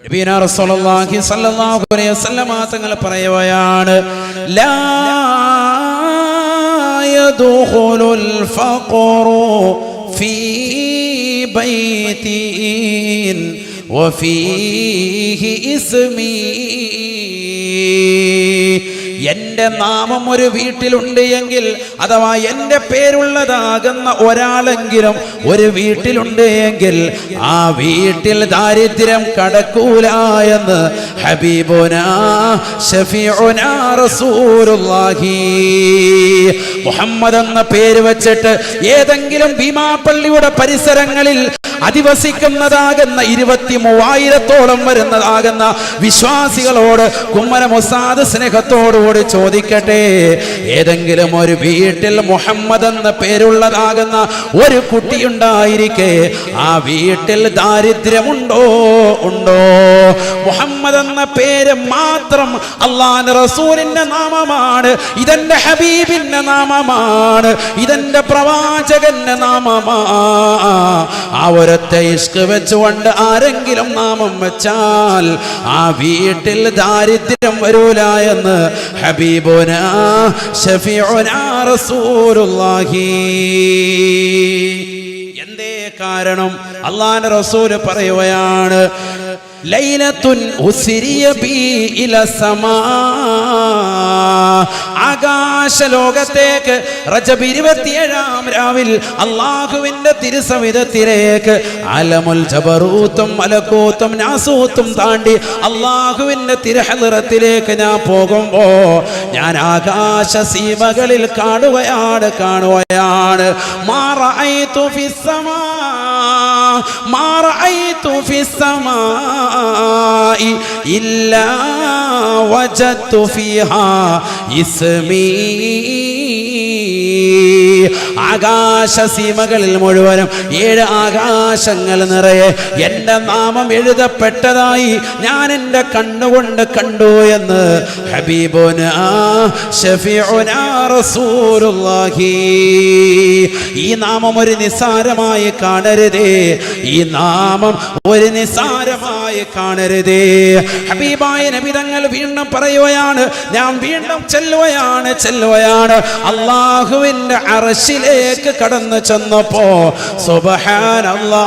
നബിയുനാ റസൂലുള്ളാഹി സ്വല്ലല്ലാഹു അലൈഹി വസല്ലം തങ്ങൾ പറയുകയാണ്, ലാ യദ്ഖുലുൽ ഫഖറു ഫീ ബൈതിൻ വഫീഹി ഇസ്മി. എന്റെ നാമം ഒരു വീട്ടിലുണ്ട് എങ്കിൽ, അഥവാ എന്റെ പേരുള്ളതാകുന്ന ഒരാളെങ്കിലും ഒരു വീട്ടിലുണ്ട് എങ്കിൽ ആ വീട്ടിൽ ദാരിദ്ര്യം കടക്കൂല എന്ന് ഹബീബുനാ ശഫീഉനാ റസൂലുള്ളാഹി. മുഹമ്മദ് എന്ന പേര് വെച്ചിട്ട് ഏതെങ്കിലും ഭീമാപ്പള്ളിയുടെ പരിസരങ്ങളിൽ അധിവസിക്കുന്നതാകുന്ന 23,000-ഓളം വരുന്നതാകുന്ന വിശ്വാസികളോട് കുമ്മനം ഉസ്താദ് സ്നേഹത്തോടുകൂടി ചോദിക്കട്ടെ, ഏതെങ്കിലും ഒരു വീട്ടിൽ മുഹമ്മദ് എന്ന പേരുള്ളതാകുന്ന ഒരു കുട്ടിയുണ്ടായിരിക്കെ ആ വീട്ടിൽ ദാരിദ്ര്യമുണ്ടോ? ഉണ്ടോ? മുഹമ്മദ് എന്ന പേര് മാത്രം അല്ലാഹുവിന്റെ റസൂലിന്റെ നാമമാണ്, ഇതെന്റെ ഹബീബിന്റെ നാമമാണ്, ഇതെന്റെ പ്രവാചകന്റെ നാമമാണ്. ആ ഒരൊറ്റ ഇഷ്ക് വെച്ചുകൊണ്ട് ആരെങ്കിലും നാമം വെച്ചാൽ ആ വീട്ടിൽ ദാരിദ്ര്യം വരൂല എന്ന് ഹബീബുനാ ശഫീഉനാ റസൂലുള്ളാഹി. എന്തേ കാരണം? അല്ലാഹുവിന്റെ റസൂൽ പറയുകയാണ്, ലൈലത്തുൻ ഉസ്രിയ ബി ഇല സമാ. ആകാശ ലോകത്തേക്ക് റജബ് 27-ാം രാവിൽ അല്ലാഹുവിന്റെ തിരുസവിധത്തിലേക്ക് അലമുൽ ജബറൂത്തും മലക്കൂത്തും നാസൂത്തും താണ്ടി അല്ലാഹുവിന്റെ തിരുഹളറത്തിലേക്ക് ഞാൻ പോകുമ്പോ ഞാൻ ആകാശ സീമകളിൽ കാണുകയാണ് മാ റഅയ്തു ഫിസ് സമാ, മാ റഅയ്തു ഫിസ് സമാ ഇല്ലാ വജദ്തു ഫീഹാ ഇസ്മീ. ആകാശ സീമകളിൽ മുഴുവനും 7 ആകാശങ്ങൾ നിറയെ എന്റെ നാമം എഴുതപ്പെട്ടതായി ഞാൻ എന്റെ കണ്ണുകൊണ്ട് കണ്ടു എന്ന് ഹബീബുനാ ശഫീഉനാ റസൂലുള്ളാഹി. ഈ നാമം ഒരു നിസ്സാരമായി കാണരുതേ, ഈ നാമം ഒരു നിസ്സാരമായി കാണരുതേ. ഹബീബായ നബി തങ്ങൾ വീണ്ടും പറയുകയാണ്, ഞാൻ വീണ്ടും ചെല്ലുകയാണ് അല്ലാഹുവിന്റെ അർശിലേക്ക് കടന്നു ചെന്നപ്പോ സുബ്ഹാനല്ലാഹ്,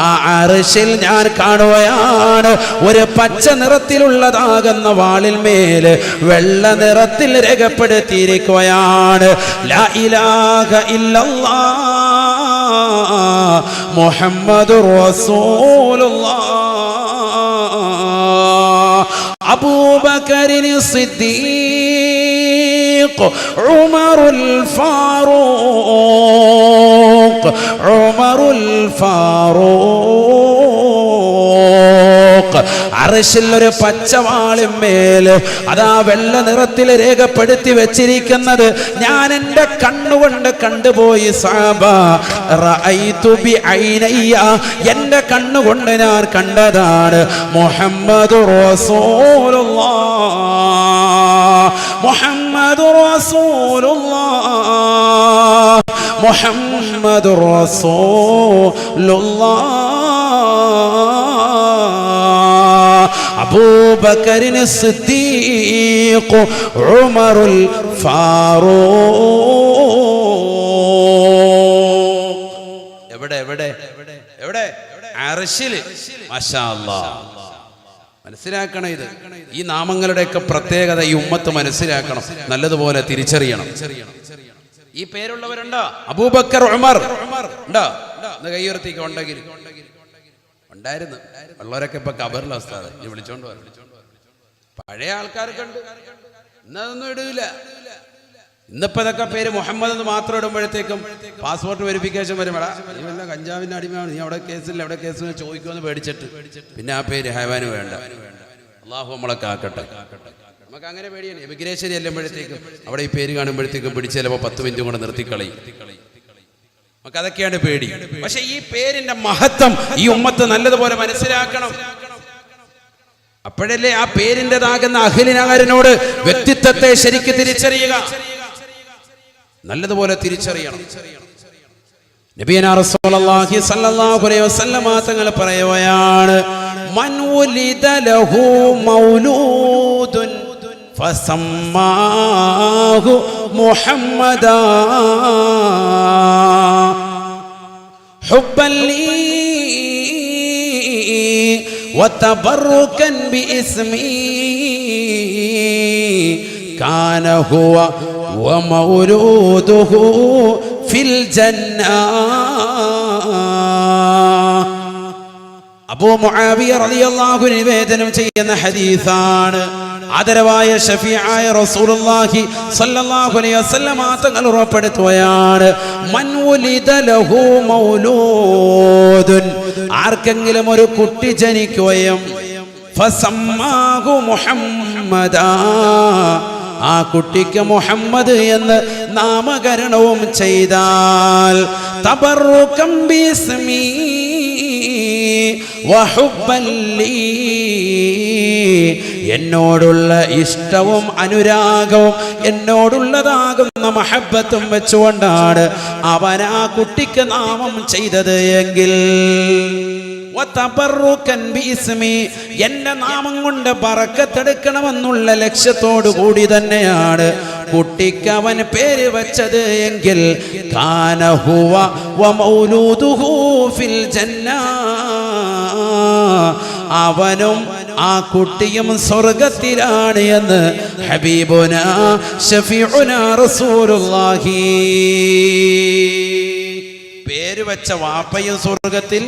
ആ അർശിൽ ഞാൻ കാണുകയാണ് ഒരു പച്ച നിറത്തിലുള്ളതാകുന്ന വാളിൽ മേല് വെള്ള നിറത്തിൽ രേഖപ്പെടുത്തിയിരിക്കുകയാണ്, ലാ ഇലാഹ ഇല്ലല്ലാഹ് മുഹമ്മദുർ റസൂലുള്ളാഹ്. അബൂബക്കറിൻ സിദ്ദീഖ്, ഉമറുൽ ഫാറൂഖ്, അർശിൽ ഒരു പച്ചവാളിന്മേല് അതാ വെള്ള നിറത്തിൽ രേഖപ്പെടുത്തി വെച്ചിരിക്കുന്നത് ഞാൻ എന്റെ കണ്ണുകൊണ്ട് കണ്ടുപോയി സഹബ. റഅയ്തു ബിഐനയ്യ, എന്റെ കണ്ണുകൊണ്ട് ഞാൻ കണ്ടതാണ് മുഹമ്മദുർ റസൂലുള്ളാഹ്, മുഹമ്മദുർ റസൂലുള്ളാഹ്, മുഹമ്മദുർ റസൂലുള്ളാഹ്. അബൂബക്കറിൻ സിദ്ദീഖ്, ഉമറുൽ ഫാറൂഖ്. എവിടെ അർശില്. മാഷാ അല്ലാഹ്. മനസ്സിലാക്കണം, ഇത് ഈ നാമങ്ങളുടെയൊക്കെ പ്രത്യേകത ഈ ഉമ്മത്ത് മനസ്സിലാക്കണം, നല്ലതുപോലെ തിരിച്ചറിയണം. ഈ പേരുള്ളവരുണ്ടോ? അബൂബക്കർ, ഉമർ ഉണ്ടോ? കൈയുയർത്തിക്ക് ഉണ്ടെങ്കിൽ ഉണ്ടായിരുന്നു. ഉള്ളവരൊക്കെ ഇപ്പൊ കബറിലെ അവസ്ഥ വിളിച്ചോണ്ട് പഴയ ആൾക്കാരൊക്കെ ഉണ്ട്, ഇന്നതൊന്നും ഇടൂല. ഇന്നിപ്പോ ഇതൊക്കെ പേര് മുഹമ്മദ് എന്ന് മാത്രം ഇടുമ്പോഴത്തേക്കും പാസ്പോർട്ട് വെരിഫിക്കേഷൻ വരുമ്പോഴാ നീ വല്ല കഞ്ചാവിന്റെ അടിമയാണ്, നീ അവിടെ കേസില്ല എവിടെ കേസിൽ ചോദിക്കുമെന്ന് പേടിച്ചിട്ട് പിന്നെ ആ പേര് ഹൈവാന് വേണ്ട. അള്ളാഹു നമ്മളെ കാക്കട്ടെ. നമുക്ക് അങ്ങനെ പേടിയാണ്. എമിഗ്രേഷൻ ചെല്ലുമ്പോഴത്തേക്കും അവിടെ ഈ പേര് കാണുമ്പോഴത്തേക്കും പിടിച്ച് ചിലപ്പോൾ 10 മിനിറ്റും കൂടെ നിർത്തിക്കളയും. നമുക്ക് അതൊക്കെയാണ് പേടി. പക്ഷെ ഈ പേരിന്റെ മഹത്വം ഈ ഉമ്മത്ത് നല്ലതുപോലെ മനസ്സിലാക്കണം. അപ്പോഴല്ലേ ആ പേരിൻ്റെതാകുന്ന അഖിലിനാരനോട് വ്യക്തിത്വത്തെ ശരിക്ക് തിരിച്ചറിയുക, നല്ലതുപോലെ തിരിച്ചറിയണം. നബിയനാ റസൂലുള്ളാഹി സ്വല്ലല്ലാഹു അലൈഹി വസല്ലമ തങ്ങൾ പറയുകയാണ്, മൻ ഉലിദ ലഹു മൗലൂദുൻ ഫസമ്മാഹു മുഹമ്മദാ ഹുബ്ബൻ ലീ വതബറുകൻ ബിഇസ്മി കാന ഹുവ വമൗലൂദുഹു ഫിൽ ജന്ന. അബൂ മുആവിയ റളിയല്ലാഹു അൻഹു നിവേദനം ചെയ്യുന്ന ഹദീസാണ്. ആദരവായ ഷഫീആയ റസൂലുള്ളാഹി സ്വല്ലല്ലാഹു അലൈഹി വസല്ലമ തങ്ങൾ ഉറപ്പെടുത്തുകയാണ്, മൻ ഉലിദ ലഹു മൗലൂദുൻ, ആർക്കെങ്കിലും ഒരു കുട്ടി ജനിക്കുകയും ഫസമ്മാഹു മുഹമ്മദാ, ആ കുട്ടിക്ക് മുഹമ്മദ് എന്ന് നാമകരണവും ചെയ്താൽ തബറുകം ബിസ്മി വഹുബ്ബൻ ലീ, എന്നോടുള്ള ഇഷ്ടവും അനുരാഗവും എന്നോടുള്ളതാകുന്ന മഹബ്ബത്തും വെച്ചുകൊണ്ടാണ് അവൻ ആ കുട്ടിക്ക് നാമം ചെയ്തത് എങ്കിൽ എന്റെ നാമം കൊണ്ട് ബറക്കത്തെടുക്കണമെന്നുള്ള ലക്ഷ്യത്തോടു കൂടി തന്നെയാണ് കുട്ടിക്ക് അവൻ പേര് വെച്ചത് എങ്കിൽ കാന ഹുവ വമൗലൂദുഹു ഫിൽ ജന്ന, അവനും ആ കുട്ടിയും സ്വർഗത്തിലാണ് എന്ന് ഹബീബുനാ ശഫീഉനാ റസൂലുള്ളാഹി. പേര് വെച്ച വാപ്പയും സ്വർഗത്തിൽ,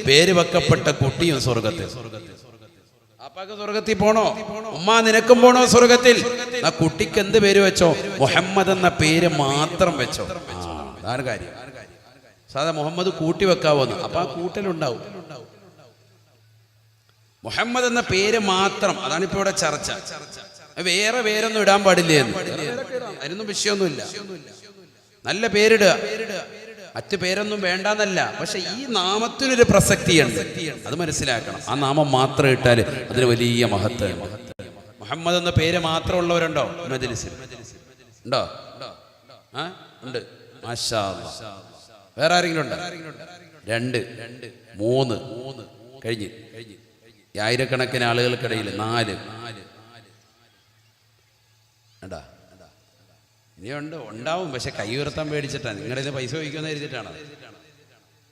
പേര് വെക്കപ്പെട്ട കുട്ടിയും സ്വർഗത്തിൽ. അപ്പാക്ക് സ്വർഗത്തിൽ പോണോ? ഉമ്മ നിനക്കും പോണോ സ്വർഗത്തിൽ? ആ കുട്ടിക്ക് എന്ത് പേര് വെച്ചോ? മുഹമ്മദ് എന്ന പേര് മാത്രം വെച്ചോ. അതാണ് കാര്യം. സാധാ മുഹമ്മദ് കൂട്ടി വെക്കാവോന്ന്, അപ്പൊ ആ കൂട്ടലുണ്ടാവും. മുഹമ്മദ് എന്ന പേര് മാത്രം, അതാണ് ഇപ്പൊ ഇവിടെ ചർച്ച. വേറെ പേരൊന്നും ഇടാൻ പാടില്ലേ എന്ന്, അതിനൊന്നും വിഷയമൊന്നുമില്ല. നല്ല പേരിടുക, മറ്റു പേരൊന്നും വേണ്ടെന്നല്ല. പക്ഷെ ഈ നാമത്തിനൊരു പ്രസക്തിയുണ്ട്, അത് മനസ്സിലാക്കണം. ആ നാമം മാത്രം ഇട്ടാൽ അതിന് വലിയ മഹത്വം. മുഹമ്മദ് എന്ന പേര് മാത്രം ഉള്ളവരുണ്ടോ മജ്‌ലിസിൽ? ഉണ്ടോ? ഉണ്ട്, മാഷാ അല്ലാഹ്. വേറെ ആരെങ്കിലും ഉണ്ടോ? 2 3 കഴിഞ്ഞ്. ആയിരക്കണക്കിന് ആളുകൾക്കിടയിൽ 4 ഉണ്ടാ. ഇനിയുണ്ട്, ഉണ്ടാവും. പക്ഷെ കൈ ഉയർത്താൻ പേടിച്ചിട്ടാണ്. നിങ്ങളുടെ ഇത് പൈസ വഹിക്കുമെന്ന് കരുതിയിട്ടാണ്.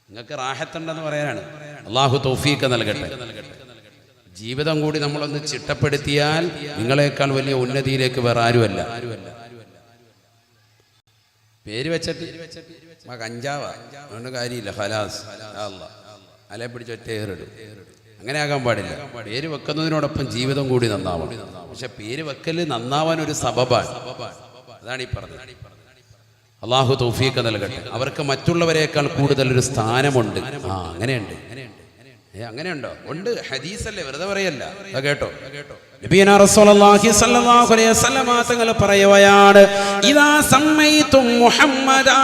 നിങ്ങൾക്ക് റാഹത്തുണ്ടെന്ന് പറയാനാണ്. അള്ളാഹു തൗഫീഖ് നൽകട്ടെ. ജീവിതം കൂടി നമ്മളൊന്ന് ചിട്ടപ്പെടുത്തിയാൽ നിങ്ങളെക്കാൾ വലിയ ഉന്നതിയിലേക്ക് വേറെ ആരുമല്ല. പേര് വെച്ചിട്ട് കഞ്ചാവാ അതുകൊണ്ട് കാര്യമില്ല. ഖലാസ് അല്ലെ പിടിച്ച് ഒറ്റ ഏറിടും. അങ്ങനെ ആകാൻ പാടില്ല. പേര് വെക്കുന്നതിനോടൊപ്പം ജീവിതം കൂടി നന്നാവണം. പക്ഷെ പേര് വെക്കല് നന്നാവാൻ ഒരു സബബാണ്. അതാണ് ഈ പറഞ്ഞത്. അള്ളാഹു തൗഫീഖ് നൽകട്ടെ. അവർക്ക് മറ്റുള്ളവരെക്കാൾ കൂടുതൽ ഒരു സ്ഥാനമുണ്ട്. അങ്ങനെയുണ്ട്. അങ്ങനെയുണ്ടോ? ഉണ്ട്. ഹദീസല്ലേ, വെറുതെ പറയല്ല. കേട്ടോ, നബിയനാ റസൂലുള്ളാഹി സ്വല്ലല്ലാഹു അലൈഹി വസല്ലമ തങ്ങൾ പറയുകയാണ്, ഇദാ സമ്മൈതും മുഹമ്മദാ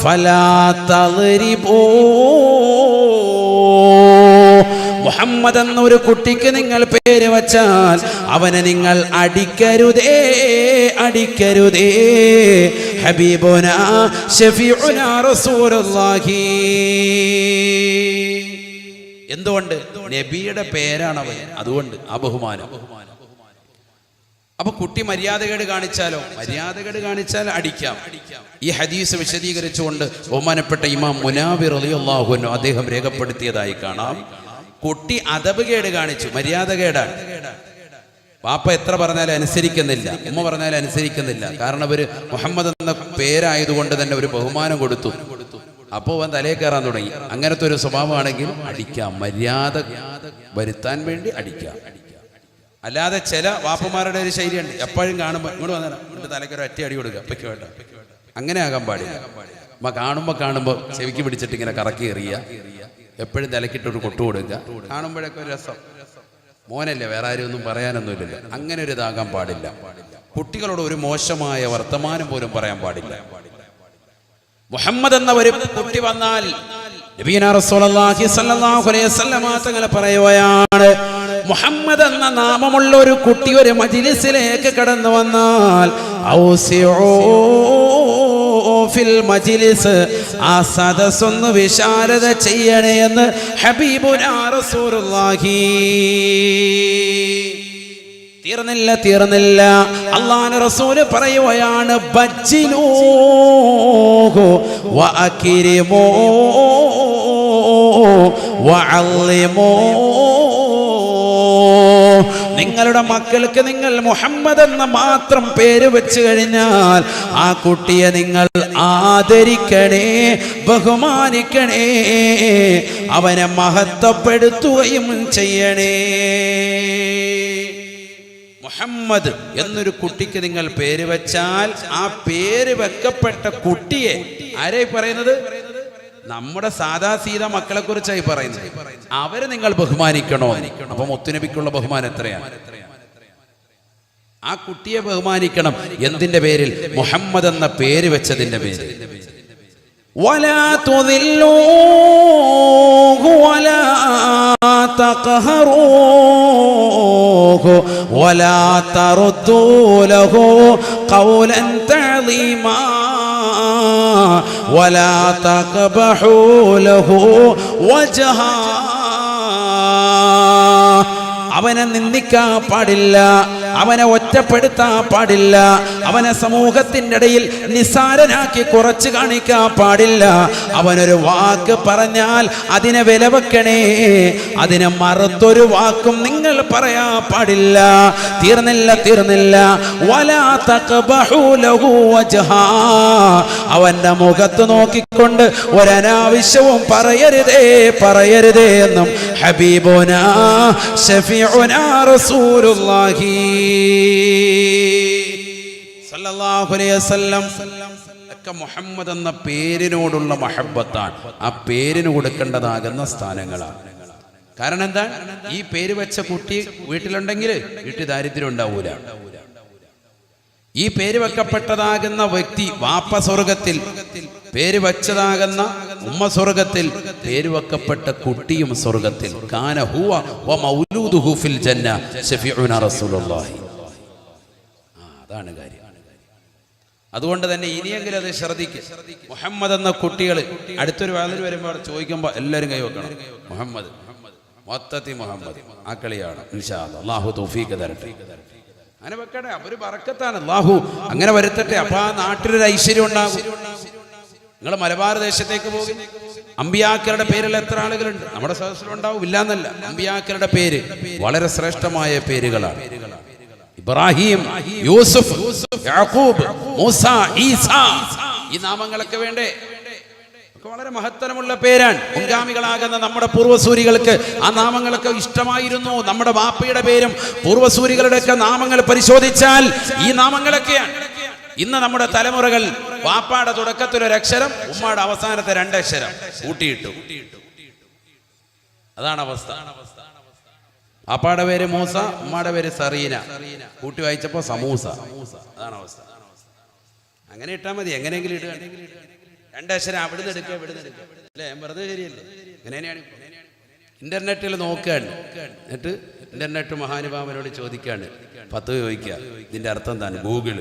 ഫലാ തദ്രിബൂ, മുഹമ്മദ് എന്ന ഒരു കുട്ടിക്ക് നിങ്ങൾ പേര് വച്ചാൽ അവനെ നിങ്ങൾ അടിക്കരുതേ, അടിക്കരുതേ. ഹബീബുനാ ശഫീഉനാ റസൂലുള്ളാഹി. എന്തുകൊണ്ട്? നബിയുടെ പേരാണവൻ, അതുകൊണ്ട് ആ ബഹുമാനം. അപ്പൊ കുട്ടി മര്യാദകേട് കാണിച്ചാലോ? മര്യാദകേട് കാണിച്ചാൽ അടിക്കാം. ഈ ഹദീസ് വിശദീകരിച്ചുകൊണ്ട് ബഹുമാനപ്പെട്ട ഇമാം മുനാവിർ റളിയല്ലാഹു അൻഹു അദ്ദേഹം രേഖപ്പെടുത്തിയതായി കാണാം. കുട്ടി അദബ് കേട് കാണിച്ചു, മര്യാദകേടാണ്. പാപ്പ എത്ര പറഞ്ഞാലും അനുസരിക്കുന്നില്ല, ഉമ്മ പറഞ്ഞാലും അനുസരിക്കുന്നില്ല. കാരണം അവര് മുഹമ്മദ് എന്ന പേരായതുകൊണ്ട് തന്നെ ഒരു ബഹുമാനം കൊടുത്തു. അപ്പോൾ അവൻ തലേ കയറാൻ തുടങ്ങി. അങ്ങനത്തെ ഒരു സ്വഭാവമാണെങ്കിൽ അടിക്കാം, മര്യാദ വരുത്താൻ വേണ്ടി അടിക്കാം. അല്ലാതെ ചില വാപ്പമാരുടെ ഒരു ശൈലിയുണ്ട്, എപ്പോഴും കാണുമ്പോൾ ഇങ്ങോട്ട് വന്നാൽ എന്നിട്ട് തലക്കൊരു ഒറ്റ അടി കൊടുക്കുക, അപ്പയ്ക്ക് വേണ്ട. അങ്ങനെ ആകാൻ പാടില്ല. കാണുമ്പോൾ ചെവിക്ക് പിടിച്ചിട്ട് ഇങ്ങനെ കറക്കി എറിയുക, എപ്പോഴും തലക്കിട്ടൊരു കൊട്ടു കൊടുക്കുക, കാണുമ്പോഴൊക്കെ ഒരു രസം. മോനല്ലേ, വേറെ ആരും ഒന്നും പറയാനൊന്നുമില്ലല്ലോ. അങ്ങനെ ഒരു ഇതാകാൻ പാടില്ല. കുട്ടികളോട് ഒരു മോശമായ വർത്തമാനം പോലും പറയാൻ പാടില്ല. മുഹമ്മദ് എന്ന ഒരു കുട്ടി വന്നാൽ നബിയനാ റസൂലുള്ളാഹി സ്വല്ലല്ലാഹു അലൈഹി വസല്ലമ തങ്ങൾ പറയുകയാണ്, മുഹമ്മദ് എന്ന നാമമുള്ള ഒരു കുട്ടി ഒരു മജ്‌ലിസിലേക്ക് കടന്നു വന്നാൽ ഔസിഉ ഫിൽ മജ്ലിസ്, ആ സദസ്സൊന്ന് വിശാലത ചെയ്യണേ എന്ന് ഹബീബുനാ റസൂലുള്ളാഹി. തീർന്നില്ല. അല്ലാഹുവിന്റെ റസൂല് പറയുകയാണ്, ബജ്ജിലൂഹു വഅക്രിമൂ വഅള്ളിമൂ. നിങ്ങളുടെ മക്കൾക്ക് നിങ്ങൾ മുഹമ്മദ് എന്ന മാത്രം പേര് വെച്ച് കഴിഞ്ഞാൽ ആ കുട്ടിയെ നിങ്ങൾ ആദരിക്കണേ, ബഹുമാനിക്കണേ, അവനെ മഹത്വപ്പെടുത്തുകയും ചെയ്യണേ. മുഹമ്മദ് എന്നൊരു കുട്ടിക്ക് നിങ്ങൾ പേര് വെച്ചാൽ ആ പേര് വെക്കപ്പെട്ട കുട്ടിയെ ആരെ പറയുന്നത്? നമ്മുടെ സാദാ സീത മക്കളെ കുറിച്ചായി പറയുന്നത്. അവരെ നിങ്ങൾ ബഹുമാനിക്കണോ? അപ്പൊ മുത്തുനബിക്കുള്ള ബഹുമാനം എത്രയാണ്? ആ കുട്ടിയെ ബഹുമാനിക്കണം. എന്തിന്റെ പേരിൽ? മുഹമ്മദ് എന്ന പേര് വെച്ചതിന്റെ പേരിൽ. വലാ തുദില്ലൂഹു വലാ തഖഹറൂഹു വലാ തറുദ്ദൂ ലഹു ഖൗലൻ തഅളീമാ വലാ തഖബഹൂ ലഹു വജ്ഹാ. അവനെ നിന്ദിക്കാൻ പാടില്ല, അവനെ ഒറ്റപ്പെടുത്താൻ പാടില്ല, അവനെ സമൂഹത്തിൻ്റെ ഇടയിൽ നിസ്സാരനാക്കി കുറച്ച് കാണിക്കാൻ പാടില്ല. അവനൊരു വാക്ക് പറഞ്ഞാൽ അതിനെ വില വെക്കണേ, അതിനെ മറുത്തൊരു വാക്കും നിങ്ങൾ പറയാൻ പാടില്ല. തീർന്നില്ല. വലാ തഖബഹൂ ലഹു വജ്ഹാ. അവന്റെ മുഖത്ത് നോക്കിക്കൊണ്ട് ഒരനാവശ്യവും പറയരുതേ എന്നും ഹബീബുനാ ശഫീഉനാ റസൂലുള്ളാഹി സല്ലല്ലാഹു അലൈഹി വസല്ലം. മുഹമ്മദ് എന്ന പേരിനോടുള്ള മഹബ്ബത്താണ്, ആ പേരിന് കൊടുക്കേണ്ടതാകുന്ന സ്ഥാനങ്ങളാണ്. കാരണം എന്താ? ഈ പേര് വെച്ച കുട്ടി വീട്ടിലുണ്ടെങ്കിൽ വീട്ടിൽ ദാരിദ്ര്യം ഉണ്ടാവൂല. ഈ പേര് വെക്കപ്പെട്ടതാകുന്ന വ്യക്തി വാപ്പ സ്വർഗത്തിൽ, പേര് വെച്ചതാകുന്ന ഉമ്മ സ്വർഗത്തിൽ, പേര് വെക്കപ്പെട്ട കുട്ടിയും സ്വർഗത്തിൽ. കാന ഹുവ വ മൗലൂദുഹു ഫിൽ ജന്ന ശഫീഉനാ റസൂലുള്ളാഹി. അതാണ് കാര്യം. അതുകൊണ്ട് തന്നെ ഇനിയെങ്കിലും അത് ശ്രദ്ധിക്കുക. മുഹമ്മദ് എന്ന കുട്ടികൾ അടുത്തൊരു വാതിൽ വരുമ്പോൾ ചോദിക്കുമ്പോൾ എല്ലാവരും കൈവെക്കണം. മുഹമ്മദ് മൊത്തത്തിൽ മുഹമ്മദ്. ആ കളിയാണ്. ഇൻഷാ അല്ലാഹ്. അല്ലാഹു തൗഫീഖ് തരട്ടെ. അങ്ങനെ വെക്കട്ടെ. അതൊരു ബറക്കത്താണ്. അല്ലാഹു അങ്ങനെ വരുത്തട്ടെ. അപ്പൊ ആ നാട്ടിലൊരു ഐശ്വര്യം ഉണ്ടാകും. നിങ്ങൾ മലബാർ ദേശത്തേക്ക് പോകും, അമ്പിയാക്കളുടെ പേരിൽ എത്ര ആളുകളുണ്ട്? നമ്മുടെ സദസ്സിലുണ്ടാവും, ഇല്ലാന്നല്ല. അമ്പിയാക്കളുടെ പേര് വളരെ ശ്രേഷ്ഠമായ പേരുകളാണ്. ഇബ്രാഹിം, യൂസുഫ്, യാക്കൂബ്, മൂസ, ഈസ, ഈ നാമങ്ങളൊക്കെ വേണ്ടേ? ഒക്കെ വളരെ മഹത്തരമുള്ള പേരാണ്. മുൻഗാമികളാകുന്ന നമ്മുടെ പൂർവ്വസൂരികൾക്ക് ആ നാമങ്ങളൊക്കെ ഇഷ്ടമായിരുന്നു. നമ്മുടെ വാപ്പയുടെ പേരും പൂർവ്വസൂരികളുടെയൊക്കെ നാമങ്ങൾ പരിശോധിച്ചാൽ ഈ നാമങ്ങളൊക്കെയാണ്. ഇന്ന് നമ്മുടെ തലമുറകൾ വാപ്പാടെ തുടക്കത്തിൽ ഒരു അക്ഷരം, ഉമ്മാടെ അവസാനത്തെ 2 അക്ഷരം കൂട്ടിയിട്ടു. അതാണ് അവസ്ഥ. വാപ്പാടെ പേര് മൂസ, ഉമ്മാടെ പേര് സറീന, കൂട്ടി വായിച്ചപ്പോ സമൂസ. അതാണ് അവസ്ഥ. അങ്ങനെ ഇട്ടാൽ മതി. എങ്ങനെയെങ്കിലും ഇടുക. 2 അക്ഷരം അവിടുന്ന് എടുക്കുക, ഇവിടുന്ന് എടുക്കുക. അല്ലേ? വെറുതെ ശരിയല്ലേ? അങ്ങനെയാണ്. ഇന്റർനെറ്റിൽ നോക്കുകയാണ്. എന്നിട്ട് ഇന്റർനെറ്റ് മഹാനുഭാവനോട് ചോദിക്കാണ്, 10 ചോദിക്കുക, ഇതിന്റെ അർത്ഥം എന്താണ്? ഗൂഗിൾ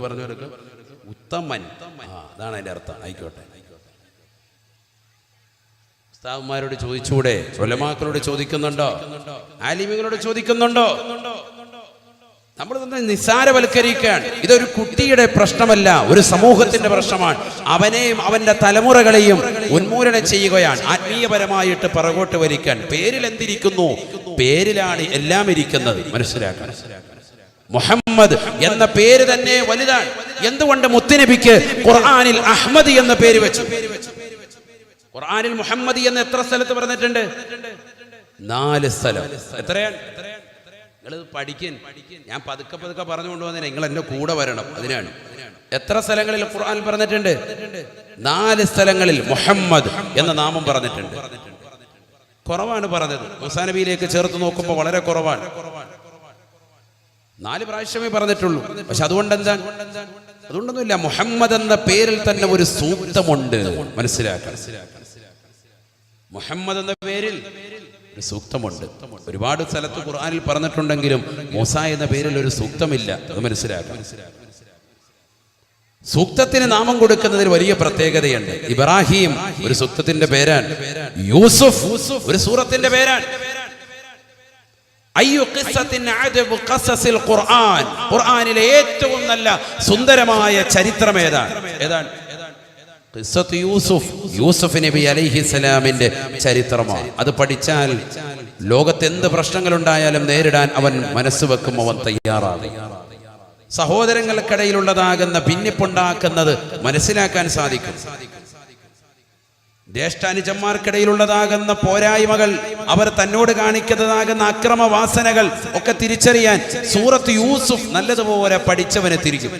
പറഞ്ഞു കൊടുക്കുക, ഉത്തമൻ. അതാണ് അതിന്റെ അർത്ഥം. ആയിക്കോട്ടെ. ഉസ്താദന്മാരോട് ചോദിച്ചൂടെ? ഉലമാക്കളോട് ചോദിക്കുന്നുണ്ടോ? ആലിമികളോട് ചോദിക്കുന്നുണ്ടോ? നമ്മൾ നിസ്സാരവൽക്കരിക്കുകയാണ്. ഇതൊരു കുട്ടിയുടെ പ്രശ്നമല്ല, ഒരു സമൂഹത്തിന്റെ പ്രശ്നമാണ്. അവനെയും അവന്റെ തലമുറകളെയും ഉന്മൂലനം ചെയ്യുകയാണ്. ആത്മീയപരമായിട്ട് പുറകോട്ട് വലിക്കാൻ. പേരിൽ എന്തിരിക്കുന്നു? പേരിലാണ് എല്ലാം ഇരിക്കുന്നത്. മനസ്സിലാക്കാൻ. മുഹമ്മദ് എന്ന പേര് തന്നെ വലുതാണ്. എന്തുകൊണ്ട് മുത്തുനബിക്ക് ഖുർആനിൽ അഹ്മദി എന്ന പേര് വെച്ചു? ഖുർആനിൽ മുഹമ്മദി എന്ന് എത്ര സ്ഥലത്ത് പറഞ്ഞിട്ടുണ്ട്? 4 സ്ഥലം. എത്രയാണ്? നിങ്ങളിത് പഠിക്കാൻ ഞാൻ പതുക്കെ പറഞ്ഞു കൊണ്ടുവന്നേ. നിങ്ങൾ എന്റെ കൂടെ വരണം. അതിനാണ്. എത്ര സ്ഥലങ്ങളിൽ ഖുർആനിൽ പറഞ്ഞിട്ടുണ്ട്? 4 സ്ഥലങ്ങളിൽ മുഹമ്മദ് എന്ന നാമം പറഞ്ഞിട്ടുണ്ട്. കുറവാണ് പറഞ്ഞത്. മൂസാ നബിയിലേക്ക് ചേർത്ത് നോക്കുമ്പോൾ വളരെ കുറവാണ്. 4 പ്രാവശ്യമേ പറഞ്ഞിട്ടുള്ളൂ. പക്ഷെ അതുകൊണ്ടൊന്നുമില്ല. മുഹമ്മദ് എന്ന പേരിൽ തന്നെ ഒരു സൂക്തമുണ്ട്. മനസ്സിലാക്കണം. മുഹമ്മദ് എന്ന പേരിൽ ഒരു സൂക്തമുണ്ട്. ഒരുപാട് സ്ഥലത്ത് ഖുർആനിൽ പറഞ്ഞിട്ടുണ്ടെങ്കിലും മൂസ എന്ന പേരിൽ ഒരു സൂക്തമില്ല. അത് മനസ്സിലാക്കണം. സൂക്തത്തിന് നാമം കൊടുക്കുന്നതിൽ വലിയ പ്രത്യേകതയുണ്ട്. ഇബ്രാഹിം ഒരു സൂക്തത്തിന്റെ പേരാണ്, യൂസുഫ് ഒരു സൂറത്തിന്റെ പേരാണ്. ഖുർആനിലെ ഏറ്റവും നല്ല സുന്ദരമായ ചരിത്രം ഏതാണ്? യൂസുഫ് നബി അലൈഹിസ്സലാമിന്റെ ചരിത്രമാണ്. അത് പഠിച്ചാൽ ലോകത്ത് എന്ത് പ്രശ്നങ്ങളുണ്ടായാലും നേരിടാൻ അവൻ മനസ്സ് വെക്കും, അവൻ തയ്യാറാകും. സഹോദരങ്ങൾക്കിടയിലുള്ളതാകുന്ന ഭിന്നിപ്പുണ്ടാക്കുന്നത് മനസ്സിലാക്കാൻ സാധിക്കും. ജ്യേഷ്ഠാനുജന്മാർക്കിടയിലുള്ളതാകുന്ന പോരായ്മകൾ, അവർ തന്നോട് കാണിക്കുന്നതാകുന്ന അക്രമവാസനകൾ ഒക്കെ തിരിച്ചറിയാൻ സൂറത്ത് യൂസുഫ് നല്ലതുപോലെ പഠിച്ചവനെ തിരിക്കും.